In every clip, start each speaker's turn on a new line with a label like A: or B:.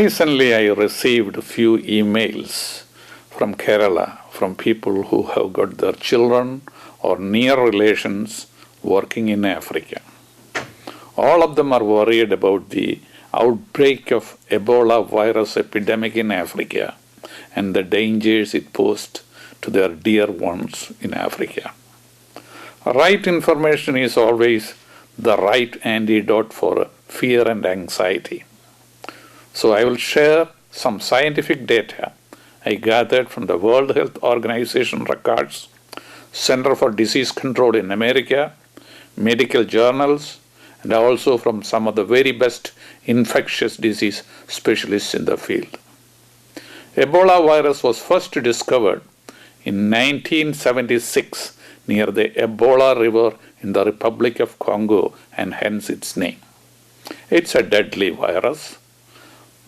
A: Recently, I received a few emails from Kerala from people who have got their children or near relations working in Africa. All of them are worried about the outbreak of Ebola virus epidemic in Africa and the dangers it posed to their dear ones in Africa. Right information is always the right antidote for fear and anxiety. So I will share some scientific data I gathered from the World Health Organization records, Center for Disease Control in America, medical journals, and also from some of the very best infectious disease specialists in the field. Ebola virus was first discovered in 1976 near the Ebola River in the Republic of Congo, and hence its name. It's a deadly virus.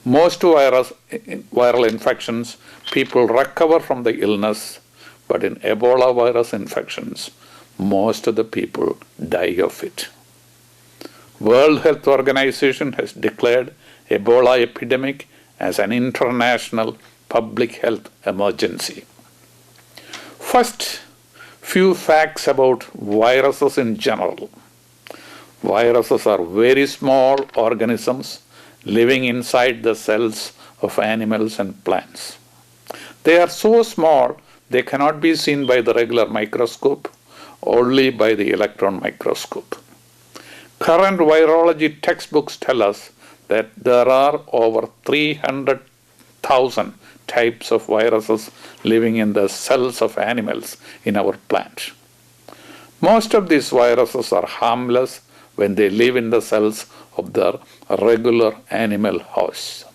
A: Most viral infections, people recover from the illness, but in Ebola virus infections, most of the people die of it. World Health Organization has declared Ebola epidemic as an international public health emergency. First, few facts about viruses in general. Viruses are very small organisms living inside the cells of animals and plants. They are so small they cannot be seen by the regular microscope, only by the electron microscope. Current virology textbooks tell us that there are over 300,000 types of viruses living in the cells of animals in our plant. Most of these viruses are harmless when they live in the cells of their regular animal hosts.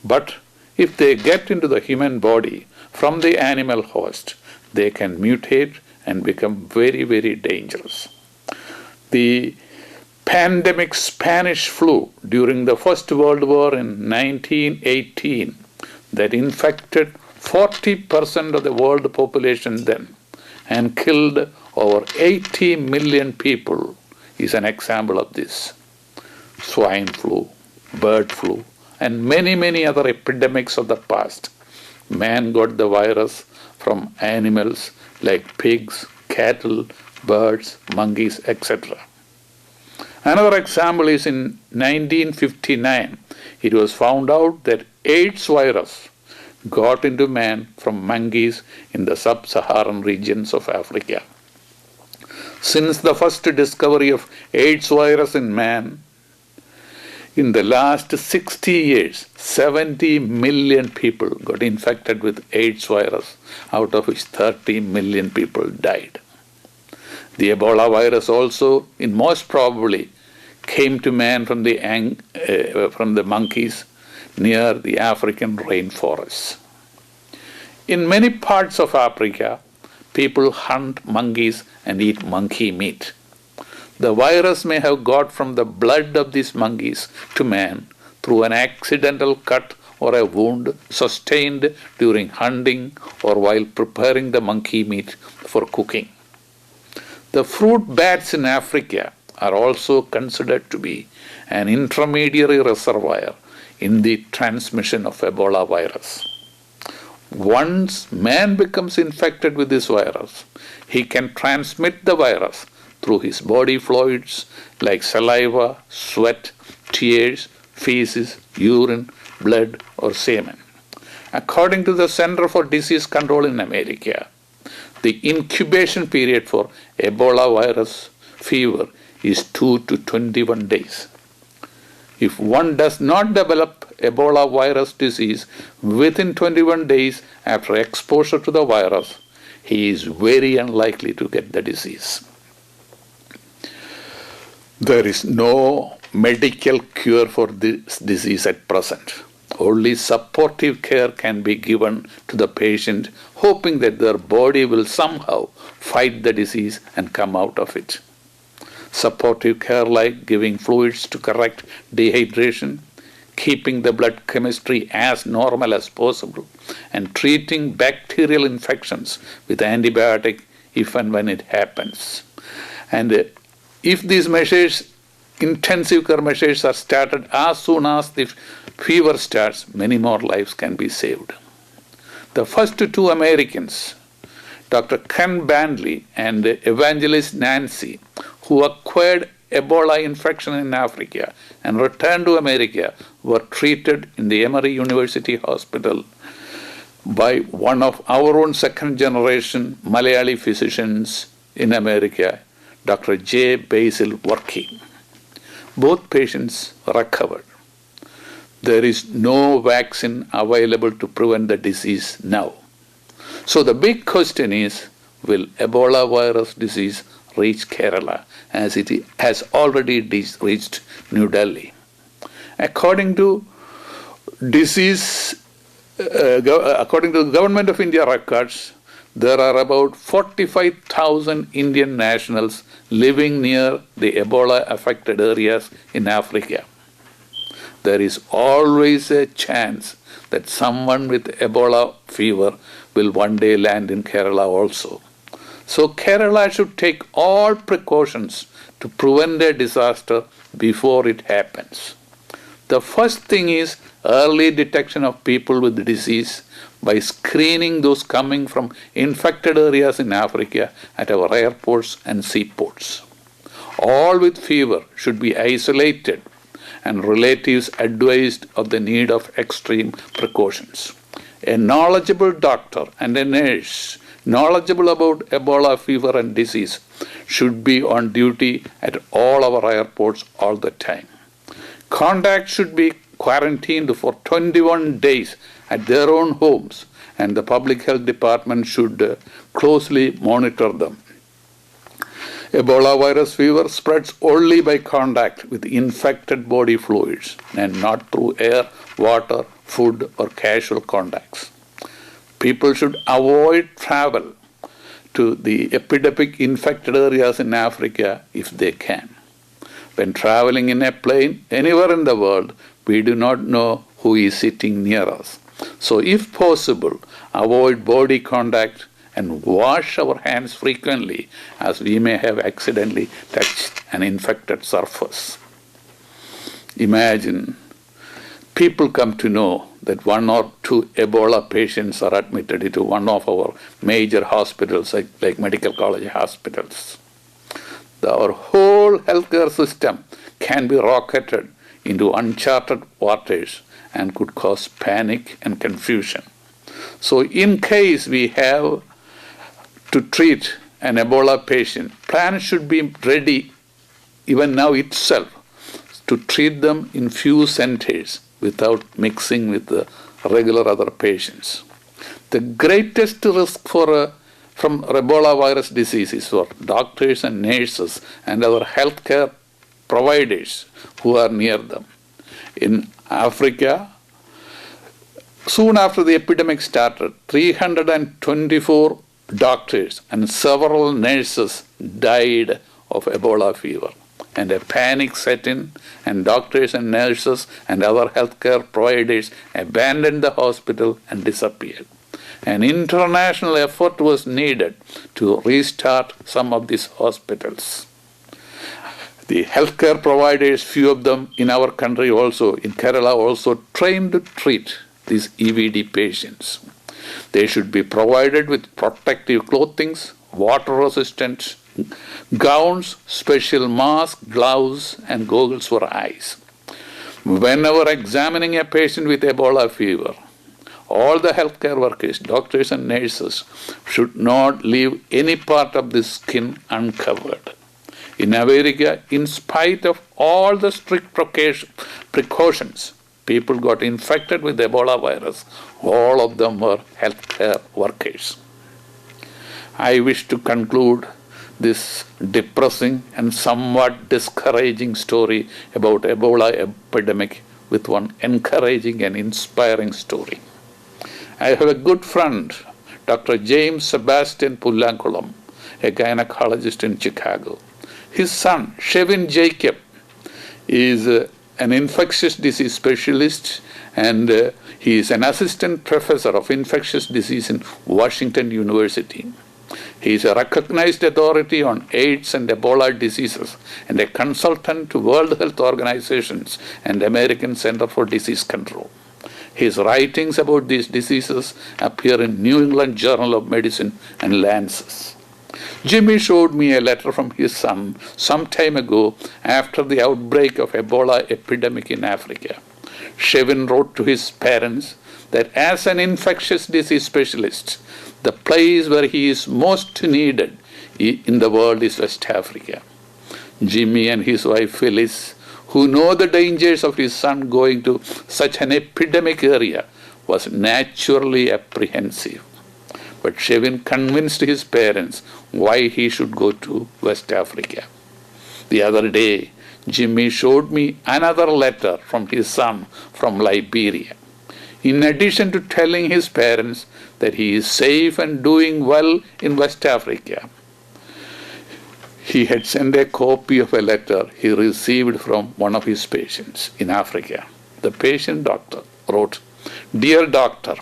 A: But if they get into the human body from the animal host, they can mutate and become very, very dangerous. The pandemic Spanish flu during the First World War in 1918 that infected 40% of the world population then and killed over 80 million people is an example of this. Swine flu, bird flu, and many, many other epidemics of the past. Man got the virus from animals like pigs, cattle, birds, monkeys, etc. Another example is in 1959, it was found out that AIDS virus got into man from monkeys in the sub-Saharan regions of Africa. Since the first discovery of AIDS virus in man, in the last 60 years, 70 million people got infected with AIDS virus, out of which 30 million people died. The Ebola virus also, in most probably, came to man from the monkeys near the African rainforests. In many parts of Africa, people hunt monkeys and eat monkey meat. The virus may have got from the blood of these monkeys to man through an accidental cut or a wound sustained during hunting or while preparing the monkey meat for cooking. The fruit bats in Africa are also considered to be an intermediary reservoir in the transmission of Ebola virus. Once man becomes infected with this virus, he can transmit the virus through his body fluids like saliva, sweat, tears, feces, urine, blood, or semen. According to the Center for Disease Control in America, the incubation period for Ebola virus fever is 2 to 21 days. If one does not develop Ebola virus disease within 21 days after exposure to the virus, he is very unlikely to get the disease. There is no medical cure for this disease at present. Only supportive care can be given to the patient, hoping that their body will somehow fight the disease and come out of it. Supportive care like giving fluids to correct dehydration, keeping the blood chemistry as normal as possible, and treating bacterial infections with antibiotic if and when it happens. And if these measures, intensive care measures, are started as soon as the fever starts, many more lives can be saved. The first two Americans, Dr. Ken Bandley and evangelist Nancy, who acquired Ebola infection in Africa and returned to America, were treated in the Emory University Hospital by one of our own second-generation Malayali physicians in America, Dr. J. Basil Working. Both patients recovered. There is no vaccine available to prevent the disease now. So the big question is, will Ebola virus disease reach Kerala as it has already reached New Delhi? According to according to the Government of India records, there are about 45,000 Indian nationals living near the Ebola-affected areas in Africa. There is always a chance that someone with Ebola fever will one day land in Kerala also. So Kerala should take all precautions to prevent a disaster before it happens. The first thing is early detection of people with the disease by screening those coming from infected areas in Africa at our airports and seaports. All with fever should be isolated and relatives advised of the need of extreme precautions. A knowledgeable doctor and a nurse knowledgeable about Ebola fever and disease should be on duty at all our airports all the time. Contacts should be quarantined for 21 days at their own homes, and the public health department should closely monitor them. Ebola virus fever spreads only by contact with infected body fluids and not through air, water, food, or casual contacts. People should avoid travel to the epidemic infected areas in Africa if they can. When traveling in a plane anywhere in the world, we do not know who is sitting near us. So if possible, avoid body contact and wash our hands frequently, as we may have accidentally touched an infected surface. Imagine people come to know that one or two Ebola patients are admitted into one of our major hospitals, like medical college hospitals. Our whole healthcare system can be rocketed into uncharted waters and could cause panic and confusion. So in case we have to treat an Ebola patient, plans should be ready even now itself to treat them in few centers without mixing with the regular other patients. The greatest risk from Ebola virus disease is for doctors and nurses and our healthcare providers who are near them. In Africa, soon after the epidemic started, 324 doctors and several nurses died of Ebola fever. And a panic set in, and doctors and nurses and other healthcare providers abandoned the hospital and disappeared. An international effort was needed to restart some of these hospitals. The healthcare providers, few of them in our country also, in Kerala also, trained to treat these EVD patients. They should be provided with protective clothing, water-resistant gowns, special masks, gloves, and goggles for eyes. Whenever examining a patient with Ebola fever, all the healthcare workers, doctors and nurses, should not leave any part of the skin uncovered. In America, in spite of all the strict precautions, people got infected with Ebola virus. All of them were healthcare workers. I wish to conclude this depressing and somewhat discouraging story about Ebola epidemic with one encouraging and inspiring story. I have a good friend, Dr. James Sebastian Pullankulam, a gynecologist in Chicago. His son, Shevin Jacob, is an infectious disease specialist, and he is an assistant professor of infectious disease in Washington University. He is a recognized authority on AIDS and Ebola diseases and a consultant to World Health Organizations and American Center for Disease Control. His writings about these diseases appear in New England Journal of Medicine and Lancet. Jimmy showed me a letter from his son some time ago after the outbreak of Ebola epidemic in Africa. Shevin wrote to his parents that as an infectious disease specialist, the place where he is most needed in the world is West Africa. Jimmy and his wife Phyllis, who know the dangers of his son going to such an epidemic area, was naturally apprehensive. But Shevin convinced his parents why he should go to West Africa. The other day, Jimmy showed me another letter from his son from Liberia. In addition to telling his parents that he is safe and doing well in West Africa, he had sent a copy of a letter he received from one of his patients in Africa. The patient doctor wrote, "Dear doctor,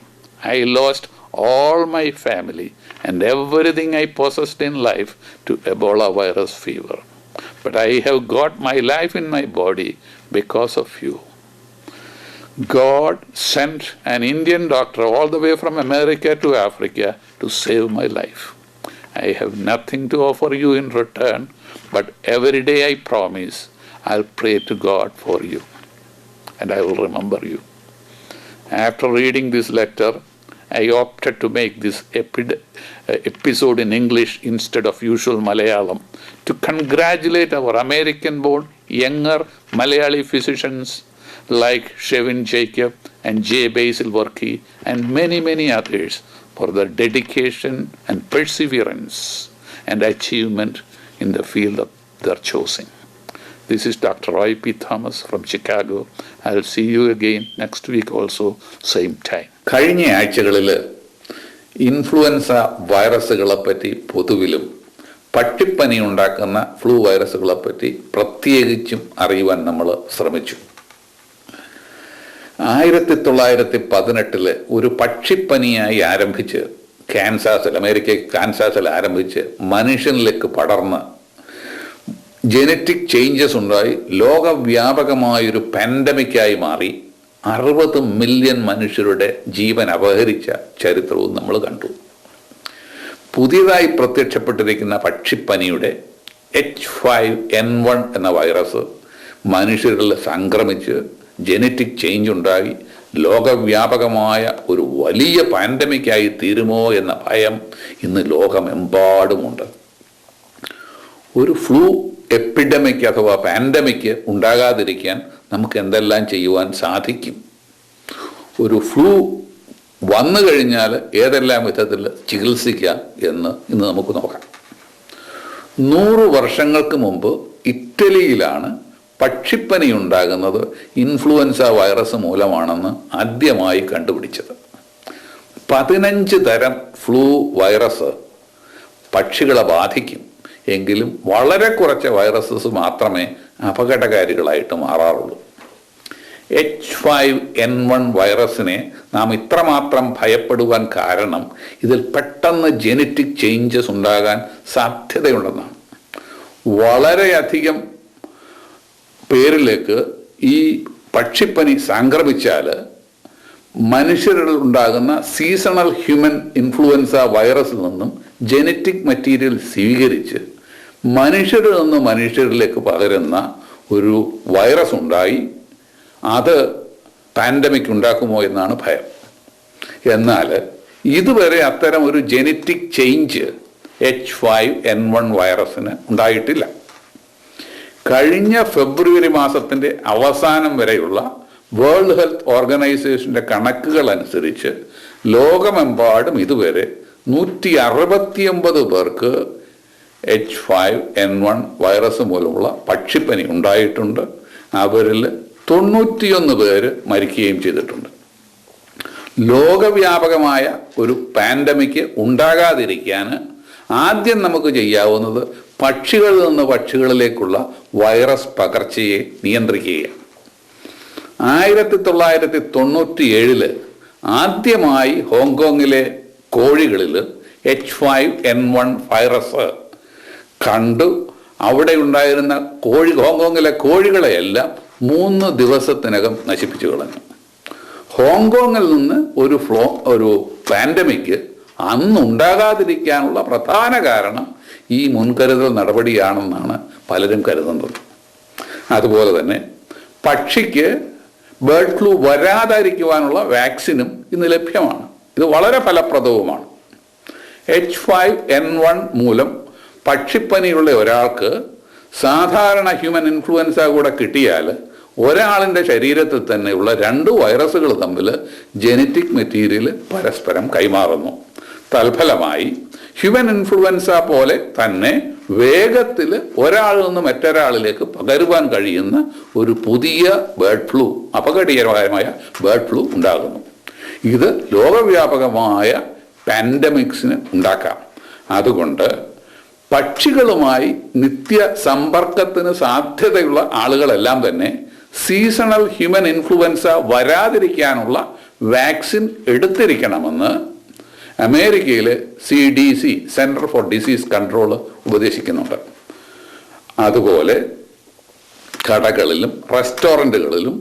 A: I lost all my family and everything I possessed in life to Ebola virus fever. But I have got my life in my body because of you. God sent an Indian doctor all the way from America to Africa to save my life. I have nothing to offer you in return, but every day I promise I'll pray to God for you, and I will remember you." After reading this letter, I opted to make this episode in English instead of usual Malayalam to congratulate our American-born younger Malayali physicians like Shevin Jacob and J. Basil Workey and many others for their dedication and perseverance and achievement in the field of their choosing. This is Dr. Roy P. Thomas from Chicago. I'll see you again next week also, same time.
B: കഴിഞ്ഞ ആഴ്ചകളിൽ influenza വൈറസുകളെപ്പറ്റി പൊതുവിലും പട്ടിപ്പനി ഉണ്ടാക്കുന്ന flu വൈറസുകളെപ്പറ്റി പ്രത്യേകിച്ചും അറിയുവാൻ നമ്മൾ ശ്രമിച്ചു. 1918 ഒരു പക്ഷിപ്പനിയായി ആരംഭിച്ച് America കാൻസാസിൽ ആരംഭിച്ച് മനുഷ്യനിലേക്ക് പടർന്ന് ജനറ്റിക് ചേഞ്ചസ് ഉണ്ടായി ലോകവ്യാപകമായൊരു പാൻഡമിക്കായി മാറി 60 മില്യൺ മനുഷ്യരുടെ ജീവൻ അപഹരിച്ച ചരിത്രവും നമ്മൾ കണ്ടു. പുതിയതായി പ്രത്യക്ഷപ്പെട്ടിരിക്കുന്ന പക്ഷിപ്പനിയുടെ H5N1 എന്ന വൈറസ് മനുഷ്യരിൽ സംക്രമിച്ച് ജനറ്റിക് ചേഞ്ച് ഉണ്ടായി ലോകവ്യാപകമായ ഒരു വലിയ പാൻഡമിക്കായി തീരുമോ എന്ന ഭയം ഇന്ന് ലോകമെമ്പാടുമുണ്ട്. ഒരു ഫ്ലൂ എപ്പിഡമിക് അഥവാ പാൻഡമിക് ഉണ്ടാകാതിരിക്കാൻ നമുക്ക് എന്തെല്ലാം ചെയ്യുവാൻ സാധിക്കും? ഒരു ഫ്ലൂ വന്നു കഴിഞ്ഞാൽ ഏതെല്ലാം വിധത്തിൽ ചികിത്സിക്കാം എന്ന് ഇന്ന് നമുക്ക് നോക്കാം. 100 വർഷങ്ങൾക്ക് മുമ്പ് ഇറ്റലിയിലാണ് പക്ഷിപ്പനി ഉണ്ടാകുന്നത് ഇൻഫ്ലുവൻസ വൈറസ് മൂലമാണെന്ന് ആദ്യമായി കണ്ടുപിടിച്ചത്. 15 തരം ഫ്ലൂ വൈറസ് പക്ഷികളെ ബാധിക്കും. എങ്കിലും വളരെ കുറച്ച് വൈറസസ് മാത്രമേ അപകടകാരികളായിട്ട് മാറാറുള്ളൂ. H5N1 വൈറസിനെ നാം ഇത്രമാത്രം ഭയപ്പെടുവാൻ കാരണം ഇതിൽ പെട്ടെന്ന് ജനറ്റിക് ചേഞ്ചസ് ഉണ്ടാകാൻ സാധ്യതയുണ്ടെന്നാണ്. വളരെയധികം പേരിലേക്ക് ഈ പക്ഷിപ്പനി സംക്രമിച്ചാൽ മനുഷ്യരിൽ ഉണ്ടാകുന്ന സീസണൽ ഹ്യൂമൻ ഇൻഫ്ലുവൻസ വൈറസിൽ നിന്നും ജനറ്റിക് മെറ്റീരിയൽ സ്വീകരിച്ച് മനുഷ്യരിൽ നിന്ന് മനുഷ്യരിലേക്ക് പകരുന്ന ഒരു വൈറസ് ഉണ്ടായി അത് പാൻഡമിക് ഉണ്ടാക്കുമോ എന്നാണ് ഭയം. എന്നാൽ ഇതുവരെ അത്തരം ഒരു ജനറ്റിക് ചേഞ്ച് H5N1 വൈറസിന് ഉണ്ടായിട്ടില്ല. കഴിഞ്ഞ ഫെബ്രുവരി മാസത്തിൻ്റെ അവസാനം വരെയുള്ള വേൾഡ് ഹെൽത്ത് ഓർഗനൈസേഷൻ്റെ കണക്കുകൾ അനുസരിച്ച് ലോകമെമ്പാടും ഇതുവരെ 169 പേർക്ക് H5N1 വൈറസ് മൂലമുള്ള പക്ഷിപ്പനി ഉണ്ടായിട്ടുണ്ട്. അവരിൽ 91 പേര് മരിക്കുകയും ചെയ്തിട്ടുണ്ട്. ലോകവ്യാപകമായ ഒരു പാൻഡമിക് ഉണ്ടാകാതിരിക്കാൻ ആദ്യം നമുക്ക് ചെയ്യാവുന്നത് പക്ഷികളിൽ നിന്ന് പക്ഷികളിലേക്കുള്ള വൈറസ് പകർച്ചയെ നിയന്ത്രിക്കുകയാണ്. 1997 ആദ്യമായി ഹോങ്കോങ്ങിലെ കോഴികളിൽ H5N1 വൈറസ് കണ്ടു. അവിടെ ഉണ്ടായിരുന്ന ഹോങ്കോങ്ങിലെ കോഴികളെയെല്ലാം 3 ദിവസത്തിനകം നശിപ്പിച്ചു കളഞ്ഞു. ഹോങ്കോങ്ങിൽ നിന്ന് ഒരു പാൻഡമിക് അന്നുണ്ടാകാതിരിക്കാനുള്ള പ്രധാന കാരണം ഈ മുൻകരുതൽ നടപടിയാണെന്നാണ് പലരും കരുതുന്നത്. അതുപോലെ തന്നെ പക്ഷിക്ക് ബേർഡ് ഫ്ലൂ വരാതിരിക്കുവാനുള്ള വാക്സിനും ഇന്ന് ലഭ്യമാണ്. ഇത് വളരെ ഫലപ്രദവുമാണ്. H5N1 മൂലം പക്ഷിപ്പനിയുള്ള ഒരാൾക്ക് സാധാരണ ഹ്യൂമൻ ഇൻഫ്ലുവൻസ കൂടെ കിട്ടിയാൽ ഒരാളിൻ്റെ ശരീരത്തിൽ തന്നെയുള്ള 2 വൈറസുകൾ തമ്മിൽ ജനറ്റിക് മെറ്റീരിയൽ പരസ്പരം കൈമാറുന്നു. തൽഫലമായി ഹ്യൂമൻ ഇൻഫ്ലുവൻസ പോലെ തന്നെ വേഗത്തിൽ ഒരാളിൽ നിന്ന് മറ്റൊരാളിലേക്ക് പകരുവാൻ കഴിയുന്ന ഒരു പുതിയ ബേർഡ് ഫ്ലൂ, അപകടകരമായ ബേർഡ് ഫ്ലൂ ഉണ്ടാകുന്നു. ഇത് ലോകവ്യാപകമായ പാൻഡമിക്സിന് ഉണ്ടാക്കാം. അതുകൊണ്ട് പക്ഷികളുമായി നിത്യ സമ്പർക്കത്തിന് സാധ്യതയുള്ള ആളുകളെല്ലാം തന്നെ സീസണൽ ഹ്യൂമൻ ഇൻഫ്ലുവൻസ വരാതിരിക്കാനുള്ള വാക്സിൻ എടുത്തിരിക്കണമെന്ന് അമേരിക്കയിലെ CDC centre for disease control ഉപദേശിക്കുന്നുണ്ട്. അതുപോലെ കടകളിലും റെസ്റ്റോറൻറ്റുകളിലും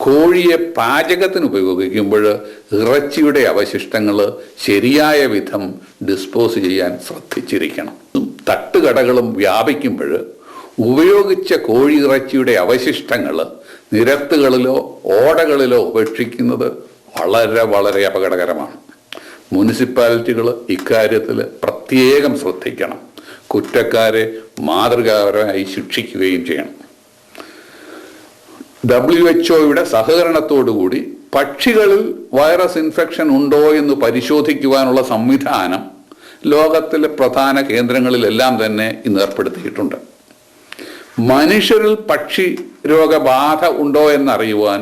B: കോഴിയെ പാചകത്തിന് ഉപയോഗിക്കുമ്പോൾ ഇറച്ചിയുടെ അവശിഷ്ടങ്ങൾ ശരിയായ വിധം ഡിസ്പോസ് ചെയ്യാൻ ശ്രദ്ധിച്ചിരിക്കണം. തട്ടുകടകളും വ്യാപിക്കുമ്പോൾ ഉപയോഗിച്ച കോഴി ഇറച്ചിയുടെ അവശിഷ്ടങ്ങൾ നിരത്തുകളിലോ ഓടകളിലോ ഉപേക്ഷിക്കുന്നത് വളരെ വളരെ അപകടകരമാണ്. മുനിസിപ്പാലിറ്റികൾ ഇക്കാര്യത്തിൽ പ്രത്യേകം ശ്രദ്ധിക്കണം. കുറ്റക്കാരെ മാതൃകാപരമായി ശിക്ഷിക്കുകയും ചെയ്യണം. WHO സഹകരണത്തോടുകൂടി പക്ഷികളിൽ വൈറസ് ഇൻഫെക്ഷൻ ഉണ്ടോ എന്ന് പരിശോധിക്കുവാനുള്ള സംവിധാനം ലോകത്തിലെ പ്രധാന കേന്ദ്രങ്ങളിലെല്ലാം തന്നെ ഇന്ന് ഏർപ്പെടുത്തിയിട്ടുണ്ട്. മനുഷ്യരിൽ പക്ഷി രോഗബാധ ഉണ്ടോ എന്നറിയുവാൻ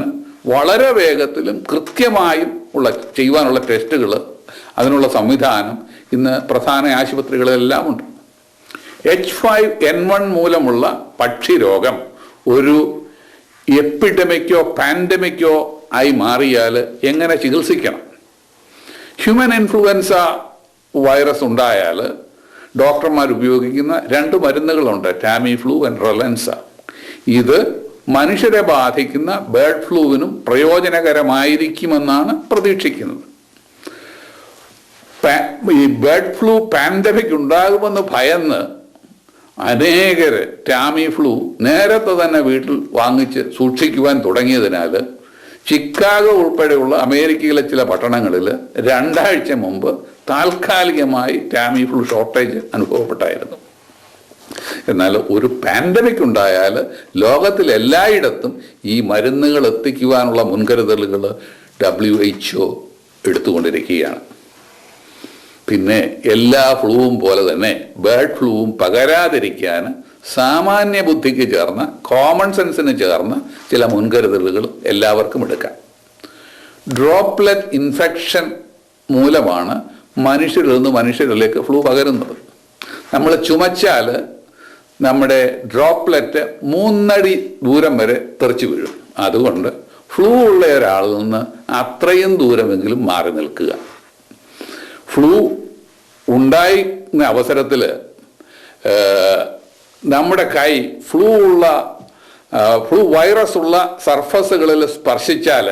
B: വളരെ വേഗത്തിലും കൃത്യമായും ചെയ്യുവാനുള്ള ടെസ്റ്റുകൾ, അതിനുള്ള സംവിധാനം ഇന്ന് പ്രധാന ആശുപത്രികളിലെല്ലാം ഉണ്ട്. H5N1 മൂലമുള്ള പക്ഷിരോഗം ഒരു എപ്പിഡമിക്കോ പാൻഡമിക്കോ ആയി മാറിയാൽ എങ്ങനെ ചികിത്സിക്കണം? ഹ്യൂമൻ ഇൻഫ്ലുവൻസ വൈറസ് ഉണ്ടായാൽ ഡോക്ടർമാർ ഉപയോഗിക്കുന്ന 2 മരുന്നുകളുണ്ട്, ടാമി ഫ്ലൂ ആൻഡ് റൊലൻസ. ഇത് മനുഷ്യരെ ബാധിക്കുന്ന ബേർഡ് ഫ്ലൂവിനും പ്രയോജനകരമായിരിക്കുമെന്നാണ് പ്രതീക്ഷിക്കുന്നത്. ഈ ബേർഡ് ഫ്ലൂ പാൻഡമിക് ഉണ്ടാകുമെന്ന് ഭയന്ന് അനേകര് ടാമി ഫ്ലൂ നേരത്തെ തന്നെ വീട്ടിൽ വാങ്ങിച്ച് സൂക്ഷിക്കുവാൻ തുടങ്ങിയതിനാൽ ചിക്കാഗോ ഉൾപ്പെടെയുള്ള അമേരിക്കയിലെ ചില പട്ടണങ്ങളിൽ 2 ആഴ്ച മുമ്പ് താൽക്കാലികമായി ടാമി ഫ്ലൂ ഷോർട്ടേജ് അനുഭവപ്പെട്ടായിരുന്നു. എന്നാൽ ഒരു പാൻഡമിക് ഉണ്ടായാൽ ലോകത്തിൽ എല്ലായിടത്തും ഈ മരുന്നുകൾ എത്തിക്കുവാനുള്ള മുൻകരുതലുകൾ WHO എടുത്തുകൊണ്ടിരിക്കുകയാണ്. പിന്നെ എല്ലാ ഫ്ലൂവും പോലെ തന്നെ ബേർഡ് ഫ്ലൂവും പകരാതിരിക്കാൻ സാമാന്യ ബുദ്ധിക്ക് ചേർന്ന, കോമൺ സെൻസിന് ചേർന്ന ചില മുൻകരുതലുകൾ എല്ലാവർക്കും എടുക്കാം. ഡ്രോപ്ലെറ്റ് ഇൻഫെക്ഷൻ മൂലമാണ് മനുഷ്യരിൽ നിന്ന് മനുഷ്യരിലേക്ക് ഫ്ലൂ പകരുന്നത്. നമ്മൾ ചുമച്ചാൽ നമ്മുടെ ഡ്രോപ്ലെറ്റ് 3 അടി ദൂരം വരെ തെറിച്ചു വീഴും. അതുകൊണ്ട് ഫ്ലൂ ഉള്ള ഒരാളിൽ നിന്ന് അത്രയും ദൂരമെങ്കിലും മാറി നിൽക്കുക. ഫ്ലൂ ഉണ്ടായിരുന്ന അവസരത്തിൽ നമ്മുടെ കൈ ഫ്ലൂ വൈറസ് ഉള്ള സർഫസുകളിൽ സ്പർശിച്ചാൽ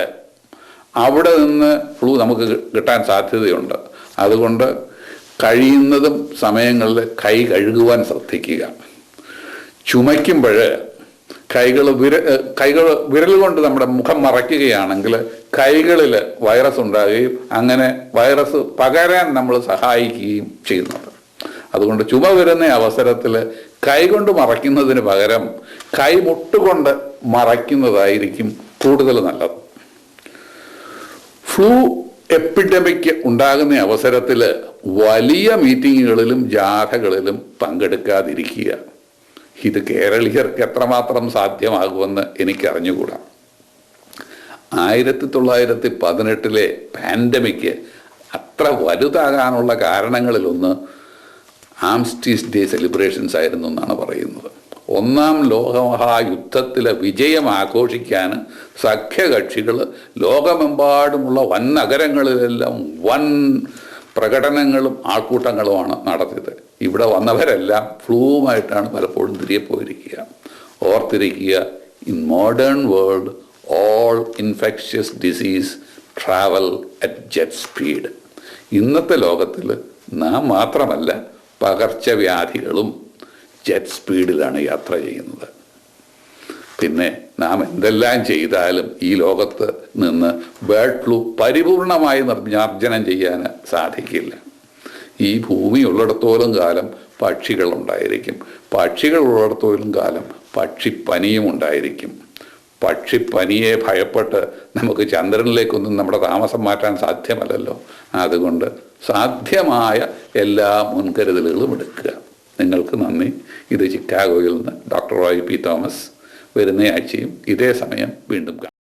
B: അവിടെ നിന്ന് ഫ്ലൂ നമുക്ക് കിട്ടാൻ സാധ്യതയുണ്ട്. അതുകൊണ്ട് കഴിയുന്നതും സമയങ്ങളിൽ കൈ കഴുകുവാൻ ശ്രദ്ധിക്കുക. ചുമയ്ക്കുമ്പോൾ വിരൽ കൊണ്ട് നമ്മുടെ മുഖം മറയ്ക്കുകയാണെങ്കിൽ കൈകളിൽ വൈറസ് ഉണ്ടാകുകയും അങ്ങനെ വൈറസ് പകരാൻ നമ്മൾ സഹായിക്കുകയും ചെയ്യുന്നുണ്ട്. അതുകൊണ്ട് ചുമ വരുന്ന അവസരത്തിൽ കൈകൊണ്ട് മറയ്ക്കുന്നതിന് പകരം കൈമുട്ടുകൊണ്ട് മറയ്ക്കുന്നതായിരിക്കും കൂടുതൽ നല്ലത്. ഫ്ലൂ എപ്പിഡമിക് ഉണ്ടാകുന്ന അവസരത്തിൽ വലിയ മീറ്റിങ്ങുകളിലും ജാഥകളിലും പങ്കെടുക്കാതിരിക്കുക. ഇത് കേരളീയർക്ക് എത്രമാത്രം സാധ്യമാകുമെന്ന് എനിക്കറിഞ്ഞുകൂടാ. 1918 പാൻഡമിക് അത്ര വലുതാകാനുള്ള കാരണങ്ങളിലൊന്ന് ആംസ്റ്റീസ് ഡേ സെലിബ്രേഷൻസ് ആയിരുന്നു എന്നാണ് പറയുന്നത്. 1-ാം ലോകമഹായുദ്ധത്തിലെ വിജയം ആഘോഷിക്കാൻ സഖ്യകക്ഷികൾ ലോകമെമ്പാടുമുള്ള വൻ നഗരങ്ങളിലെല്ലാം വൻ പ്രകടനങ്ങളും ആൾക്കൂട്ടങ്ങളുമാണ് നടത്തിയത്. ഇവിടെ വന്നവരെല്ലാം ഫ്ലൂവുമായിട്ടാണ് പലപ്പോഴും തിരികെ പോയിരിക്കുക. ഓർത്തിരിക്കുക, in modern world all infectious disease travel at jet speed. ഇന്നത്തെ ലോകത്തിൽ നാം മാത്രമല്ല, പകർച്ചവ്യാധികളും ജെറ്റ് സ്പീഡിലാണ് യാത്ര ചെയ്യുന്നത്. പിന്നെ നാം എന്തെല്ലാം ചെയ്താലും ഈ ലോകത്ത് നിന്ന് ബേർഡ് ഫ്ലൂ പരിപൂർണമായി നിർമ്മാർജ്ജനം ചെയ്യാൻ സാധിക്കില്ല. ഈ ഭൂമി ഉള്ളിടത്തോളം കാലം പക്ഷികളുണ്ടായിരിക്കും, പക്ഷികൾ ഉള്ളിടത്തോളം കാലം പക്ഷിപ്പനിയും ഉണ്ടായിരിക്കും. പക്ഷിപ്പനിയെ ഭയപ്പെട്ട് നമുക്ക് ചന്ദ്രനിലേക്കൊന്നും നമ്മുടെ താമസം മാറ്റാൻ സാധ്യമല്ലല്ലോ. അതുകൊണ്ട് സാധ്യമായ എല്ലാ മുൻകരുതലുകളും എടുക്കുക. നിങ്ങൾക്ക് നന്ദി. ഇത് ചിക്കാഗോയിൽ നിന്ന് ഡോക്ടർ റോയ് പി തോമസ്. വരുന്ന ആഴ്ചയും ഇതേ സമയം വീണ്ടും കാണാം.